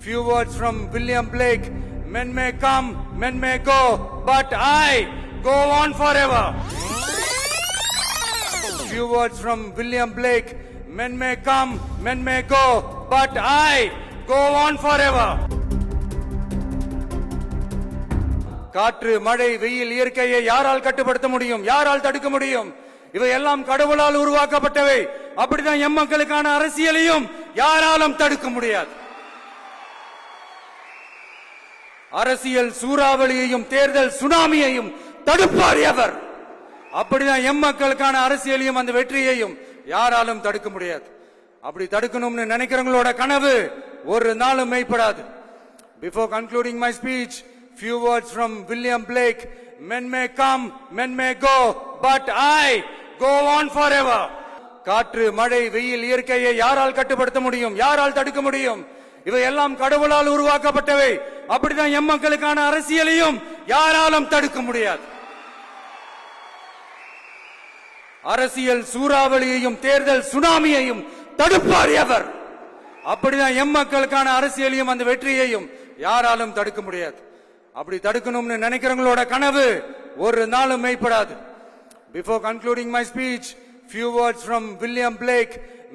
Few words from William Blake. Men may come, men may go, but I go on forever. Few words from William Blake. Men may come, men may go, but I go on forever. காற்று, மழை, வெயில், இயற்கையை யாரால் கட்டுப்படுத்த முடியும்? யாரால் தடுக்க முடியும்? இவை எல்லாம் கடவுளால் உருவாக்கப்பட்டவை. அப்படிதான் எம்மக்களுக்கான அரசியலையும் யாராலும் தடுக்க முடியாது. அரசியல் சூறாவளியையும் தேர்தல் சுனாமியையும் தடுப்பார் எவர்? அப்படிதான் எம்மக்களுக்கான அரசியலையும் அந்த வெற்றியையும் யாராலும் தடுக்க முடியாது. அப்படி தடுக்கணும்னு நினைக்கிறவங்களோட கனவு ஒரு நாளும் மெய்ப்படாது. Before concluding my speech, few words from William Blake. Men may come, men may go, but I go on forever. காற்று, மழை, வெயில், இயற்கையை யாரால் கட்டுப்படுத்த முடியும்? யாரால் தடுக்க முடியும்? இவை எல்லாம் கடவுளால் உருவாக்கப்பட்டவை. அப்படிதான் எம்மக்களுக்கான அரசியலையும் யாராலும் தடுக்க முடியாது. அரசியல் சூறாவளியையும் தேர்தல் சுனாமியையும் தடுப்பார் எவர்? அப்படிதான் எம்மக்களுக்கான அரசியலையும் அந்த வெற்றியையும் யாராலும் தடுக்க முடியாது. அப்படி தடுக்கணும்னு நினைக்கிறவங்களோட கனவு ஒரு நாளும் மெய்ப்படாது. Before concluding my speech, few words from William Blake.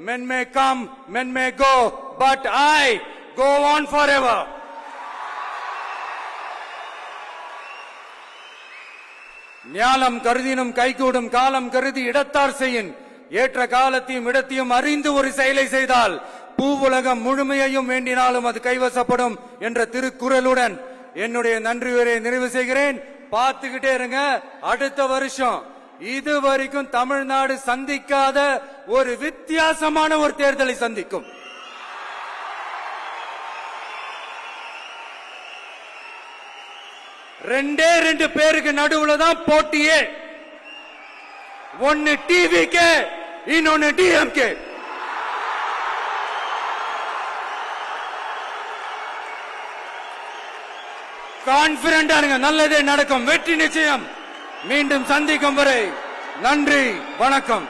Men may come, men may go, but I go on forever. ஞாலம் கருதினும் கைகூடும் காலம் கருதி இடத்தார் செய்யின். ஏற்ற காலத்தையும் இடத்தையும் அறிந்து ஒரு செயலை செய்தால் பூவுலகம் முழுமையையும் வேண்டினாலும் அது கைவசப்படும் என்ற திருக்குறளுடன் என்னுடைய நன்றி உரையை நிறைவு செய்கிறேன். பார்த்துக்கிட்டே இருங்க. அடுத்த வருஷம் இது வரைக்கும் தமிழ்நாடு சந்திக்காத ஒரு வித்தியாசமான ஒரு தேர்தலை சந்திக்கும். ரெண்டு பேருக்கு நடுவுல தான் போட்டியே. ஒன்னு டிவிகே, இன்னொன்னு டிஎம்கே. கான்பிடண்டா இருங்க, நல்லதே நடக்கும், வெற்றி நிச்சயம். மீண்டும் சந்திக்கும் வரை நன்றி, வணக்கம்.